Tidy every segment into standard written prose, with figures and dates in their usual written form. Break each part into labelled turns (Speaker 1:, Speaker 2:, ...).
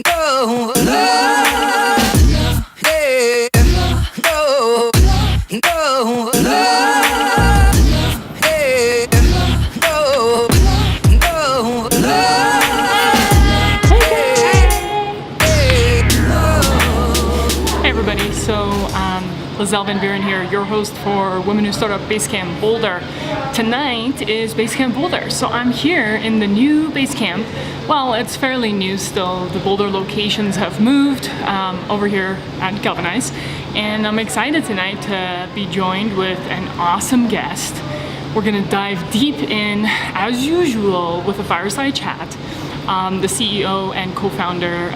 Speaker 1: go, hey, go, go, hey, go, go,
Speaker 2: Hey everybody, so Lizelle here, your host for Women Who Start Up Basecamp Boulder. Tonight is Basecamp Boulder, so I'm here in the new Basecamp. Well, it's fairly new still. The Boulder locations have moved over here at Galvanize, and I'm excited tonight to be joined with an awesome guest. We're gonna dive deep in, as usual, with a fireside chat. The CEO and co-founder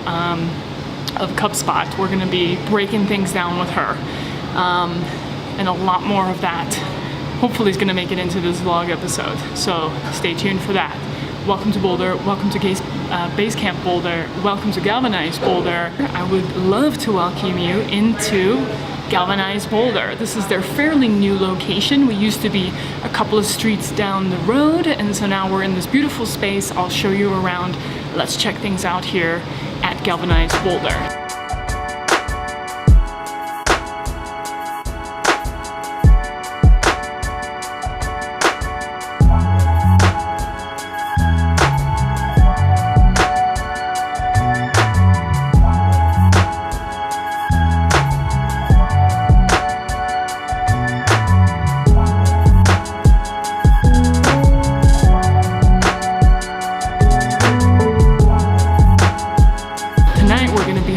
Speaker 2: of Cubspot. We're gonna be breaking things down with her. And a lot more of that hopefully is gonna make it into this vlog episode. So stay tuned for that. Welcome to Boulder, welcome to Basecamp Boulder, welcome to Galvanize Boulder. I would love to welcome you into Galvanize Boulder. This is their fairly new location. We used to be a couple of streets down the road, and so now we're in this beautiful space. I'll show you around. Let's check things out here at Galvanize Boulder.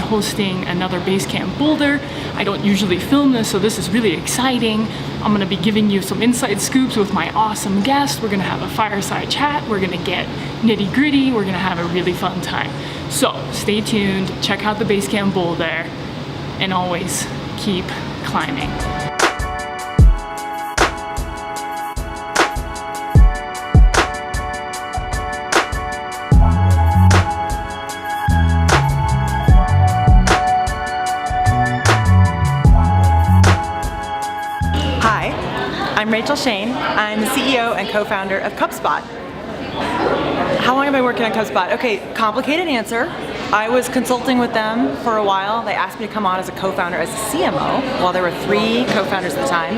Speaker 2: Hosting another Basecamp Boulder. I don't usually film this, so this is really exciting. I'm gonna be giving you some inside scoops with my awesome guest. We're gonna have a fireside chat. We're gonna get nitty gritty. We're gonna have a really fun time. So stay tuned, check out the Basecamp Boulder, and always keep climbing.
Speaker 3: I'm Shayne. I'm the CEO and co-founder of Cubspot. How long have I been working on Cubspot? Okay, complicated answer. I was consulting with them for a while. They asked me to come on as a co-founder, as a CMO, while there were 3 co-founders at the time.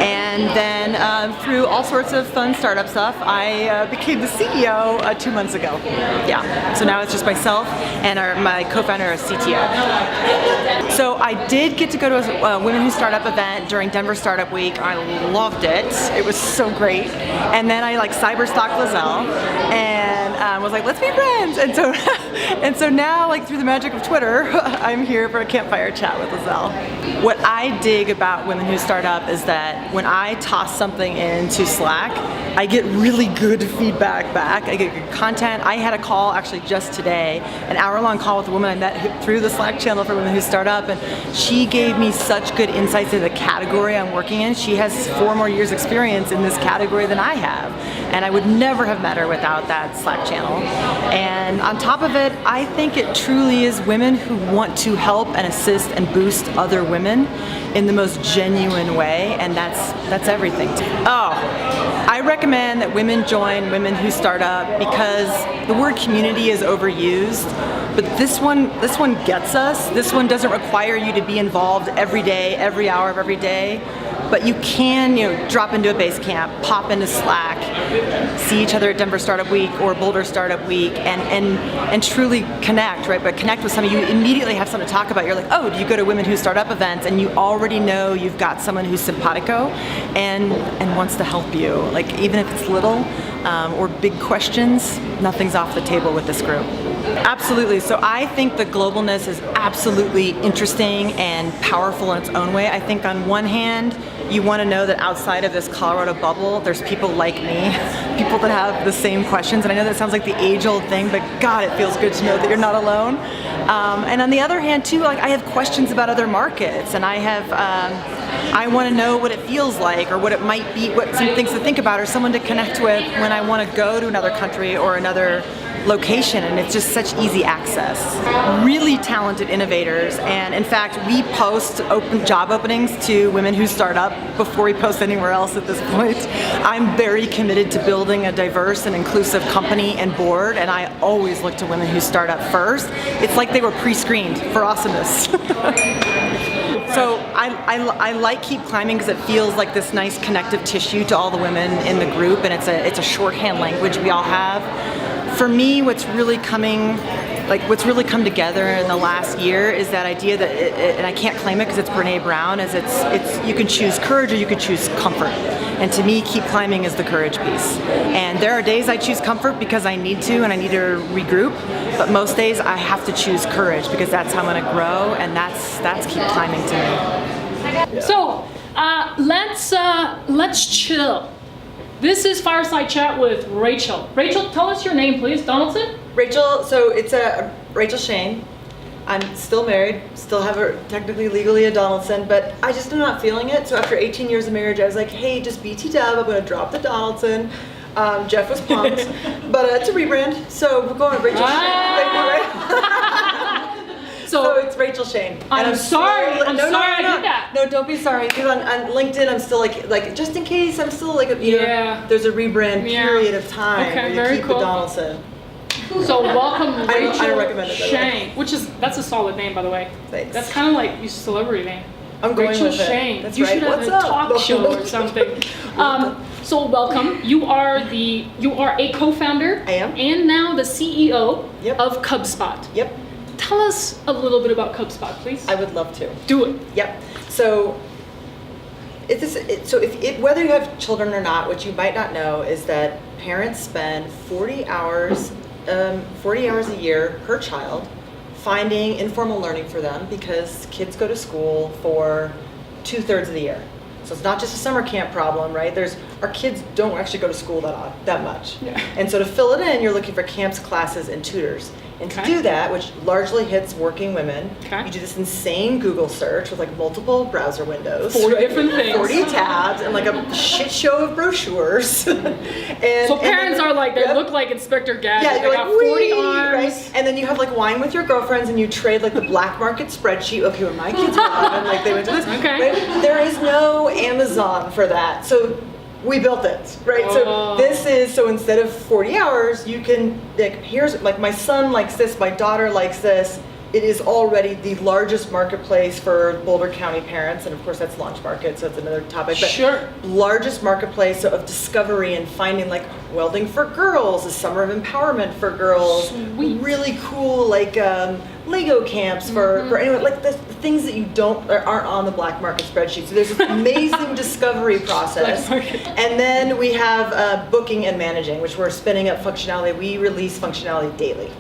Speaker 3: And then through all sorts of fun startup stuff, I became the CEO 2 months ago. Yeah, so now it's just myself and my co-founder, a CTO. So I did get to go to a Women Who Startup event during Denver Startup Week. I loved it. It was so great. And then I cyber stalked Lizelle and was like, let's be friends. And so now, through the magic of Twitter, I'm here for a campfire chat with Lizelle. What I dig about Women Who Start Up is that when I toss something into Slack, I get really good feedback back. I get good content. I had a call actually just today, an hour-long call with a woman I met through the Slack channel for Women Who Start Up, and she gave me such good insights into the category I'm working in. She has 4 more years experience in this category than I have, and I would never have met her without that Slack channel. And on top of it, I think it truly is women who want to help and assist and boost other women in the most genuine way, and that's everything. I recommend that women join Women Who Start Up because the word community is overused, but this one gets us. This one doesn't require you to be involved every day, every hour of every day, but you can, drop into a Basecamp, pop into Slack, see each other at Denver Startup Week or Boulder Startup Week, and truly connect, right? But connect with somebody, you immediately have something to talk about. You're like, oh, do you go to Women Who Start Up events? And you already know you've got someone who's simpatico and wants to help you. Even if it's little or big questions, nothing's off the table with this group. Absolutely. So I think the globalness is absolutely interesting and powerful in its own way. I think on one hand, you want to know that outside of this Colorado bubble, there's people like me, people that have the same questions. And I know that sounds like the age-old thing, but God, it feels good to know that you're not alone. And on the other hand, too, I have questions about other markets, and I want to know what it feels like, or what it might be, what some things to think about, or someone to connect with when I want to go to another country or another location, and it's just such easy access. Really talented innovators, and in fact, we post open job openings to women who start up before we post anywhere else at this point. I'm very committed to building a diverse and inclusive company and board, and I always look to women who start up first. It's like they were pre-screened for awesomeness. So I like Keep Climbing because it feels like this nice connective tissue to all the women in the group, and it's a shorthand language we all have. For me, what's really come together in the last year is that idea that, and I can't claim it because it's Brene Brown, is it's you can choose courage or you can choose comfort. And to me, Keep Climbing is the courage piece. And there are days I choose comfort because I need to and I need to regroup, but most days I have to choose courage because that's how I'm going to grow, and that's Keep Climbing to me.
Speaker 2: So let's chill. This is Fireside Chat with Rachael. Rachael, tell us your name, please. Donaldson?
Speaker 3: Rachael, so it's Rachael Shayne. I'm still married, still have her technically legally a Donaldson, but I just am not feeling it. So after 18 years of marriage, I was like, hey, just BT dub, I'm gonna drop the Donaldson. Jeff was pumped, but it's a rebrand, so we're going with Rachael Shayne. So it's Rachael Shayne.
Speaker 2: I'm sorry I did that.
Speaker 3: No, don't be sorry, because on LinkedIn, I'm still like just in case, I'm still like, you know, there's a rebrand period of time where you keep the Donaldson.
Speaker 2: So welcome, Rachael
Speaker 3: I don't recommend it,
Speaker 2: Shayne, that's a solid name, by the way.
Speaker 3: Thanks.
Speaker 2: That's kind of like your celebrity name.
Speaker 3: I'm going
Speaker 2: Rachael
Speaker 3: with
Speaker 2: Shayne.
Speaker 3: it. That's
Speaker 2: you
Speaker 3: right.
Speaker 2: should have
Speaker 3: What's
Speaker 2: a
Speaker 3: up?
Speaker 2: talk show or something. So welcome. You are a co-founder.
Speaker 3: I am.
Speaker 2: And now the CEO
Speaker 3: Yep.
Speaker 2: of Cubspot.
Speaker 3: Yep.
Speaker 2: Tell us a little bit about Cubspot, please.
Speaker 3: I would love to.
Speaker 2: Do it.
Speaker 3: Yep. So, whether you have children or not, what you might not know is that parents spend 40 hours a year per child finding informal learning for them, because kids go to school for 2/3 of the year. So it's not just a summer camp problem, right? Our kids don't actually go to school that much.
Speaker 2: Yeah.
Speaker 3: And so to fill it in, you're looking for camps, classes, and tutors. And to do that, which largely hits working women, you do this insane Google search with like multiple browser windows.
Speaker 2: 40 different things.
Speaker 3: 40 tabs and like a shit show of brochures.
Speaker 2: So parents are like, they look like Inspector Gadget.
Speaker 3: Yeah,
Speaker 2: they
Speaker 3: you're
Speaker 2: got
Speaker 3: like,
Speaker 2: 40 arms.
Speaker 3: Right? And then you have like wine with your girlfriends and you trade like the black market spreadsheet. Okay, when my kids were and like they went to this.
Speaker 2: Okay.
Speaker 3: Right? There is no Amazon for that. So we built it, right?
Speaker 2: Oh.
Speaker 3: So instead of 40 hours, you can, like, here's, like, my son likes this, my daughter likes this. It is already the largest marketplace for Boulder County parents, and of course that's launch market, so it's another topic. But
Speaker 2: sure.
Speaker 3: Largest marketplace of discovery and finding, like, welding for girls, a summer of empowerment for girls.
Speaker 2: Sweet.
Speaker 3: Really cool, like, Lego camps for anyone, like the things that you aren't on the black market spreadsheet. So there's this amazing discovery process. And then we have booking and managing, which we're spinning up functionality. We release functionality daily.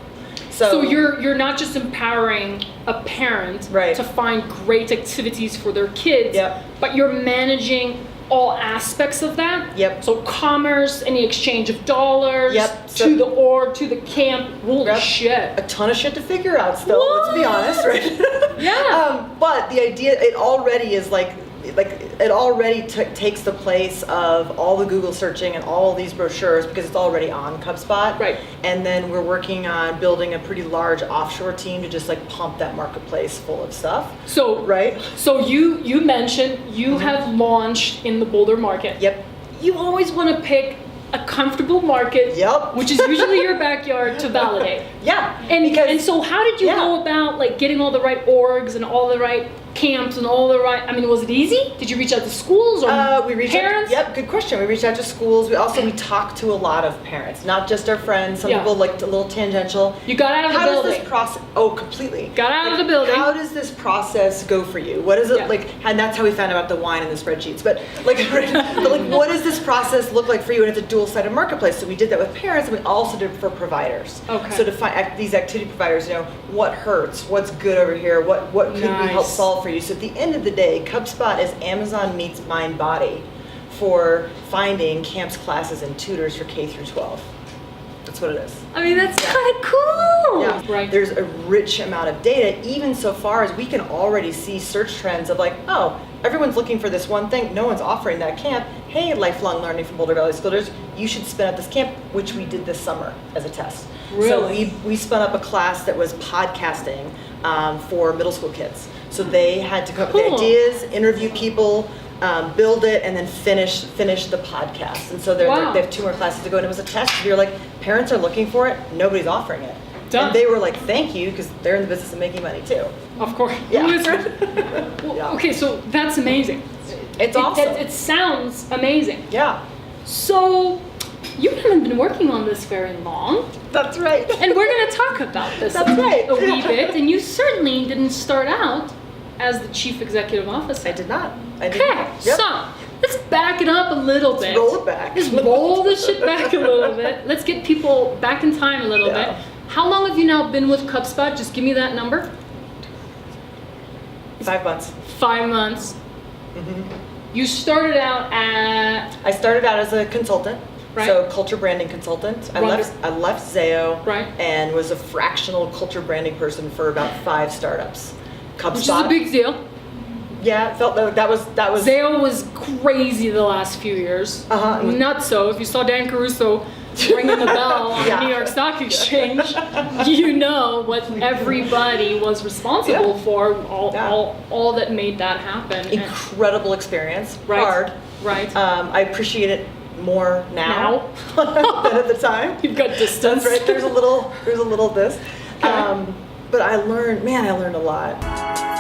Speaker 2: So you're not just empowering a parent to find great activities for their kids, but you're managing all aspects of that.
Speaker 3: Yep.
Speaker 2: So commerce, any exchange of dollars, to the org, to the camp. Holy shit.
Speaker 3: A ton of shit to figure out still, let's be honest, right?
Speaker 2: Yeah.
Speaker 3: But the idea, it already is like it already takes the place of all the Google searching and all these brochures, because it's already on Cubspot.
Speaker 2: Right.
Speaker 3: And then we're working on building a pretty large offshore team to just like pump that marketplace full of stuff.
Speaker 2: So So you mentioned you have launched in the Boulder market.
Speaker 3: Yep.
Speaker 2: You always want to pick a comfortable market, which is usually your backyard, to validate.
Speaker 3: Yeah.
Speaker 2: And so how did you go about like getting all the right orgs and all the right camps and all the right, I mean, was it easy? Did you reach out to schools or parents?
Speaker 3: Yep, good question. We reached out to schools. We talked to a lot of parents, not just our friends. Some people like a little tangential.
Speaker 2: You got out of the building.
Speaker 3: How does this process, completely.
Speaker 2: Got out of the building.
Speaker 3: How does this process go for you? What is it like, and that's how we found out about the wine and the spreadsheets. But like, what does this process look like for you? And it's a dual-sided marketplace. So we did that with parents, and we also did it for providers.
Speaker 2: Okay.
Speaker 3: So to find these activity providers, what hurts, what's good over here, what could we help solve for you? So at the end of the day, Cubspot is Amazon meets Mind Body for finding camps, classes, and tutors for K through 12. That's what it is.
Speaker 2: I mean, that's kind of cool.
Speaker 3: Yeah.
Speaker 2: Right.
Speaker 3: There's a rich amount of data, even so far as we can already see search trends of like, oh, everyone's looking for this one thing. No one's offering that camp. Hey, lifelong learning from Boulder Valley Schoolers, you should spin up this camp, which we did this summer as a test.
Speaker 2: Really?
Speaker 3: So we spun up a class that was podcasting for middle school kids. So they had to come up with the ideas, interview people, build it, and then finish the podcast. And so they have 2 more classes to go, and it was a test. You're like, parents are looking for it, nobody's offering it.
Speaker 2: Done.
Speaker 3: And they were like, thank you, because they're in the business of making money too.
Speaker 2: Of course.
Speaker 3: Yeah.
Speaker 2: Well,
Speaker 3: Yeah.
Speaker 2: okay, so that's amazing.
Speaker 3: It's awesome.
Speaker 2: It sounds amazing.
Speaker 3: Yeah.
Speaker 2: So you haven't been working on this very long.
Speaker 3: That's right.
Speaker 2: And we're going to talk about this
Speaker 3: That's right.
Speaker 2: a wee bit. And you certainly didn't start out as the chief executive officer.
Speaker 3: I did not.
Speaker 2: Okay, so let's back it up a little bit.
Speaker 3: Roll it back.
Speaker 2: Let's roll this shit back a little bit. Let's get people back in time a little bit. How long have you now been with Cubspot? Just give me that number.
Speaker 3: 5 months.
Speaker 2: 5 months. You started out at...
Speaker 3: I started out as a consultant,
Speaker 2: Right.
Speaker 3: so culture branding consultant. I left Zayo
Speaker 2: Right.
Speaker 3: and was a fractional culture branding person for about 5 startups. Cubspot.
Speaker 2: Which is a big deal.
Speaker 3: Yeah, it felt like that was.
Speaker 2: Zayo was crazy the last few years. Nuts so. If you saw Dan Caruso ringing the bell on the New York Stock Exchange, you know what everybody was responsible for, all that made that happen.
Speaker 3: Incredible experience.
Speaker 2: Right.
Speaker 3: Hard.
Speaker 2: Right.
Speaker 3: I appreciate it more now than at the time.
Speaker 2: You've got distance.
Speaker 3: That's right. There's a little of this. But I learned a lot.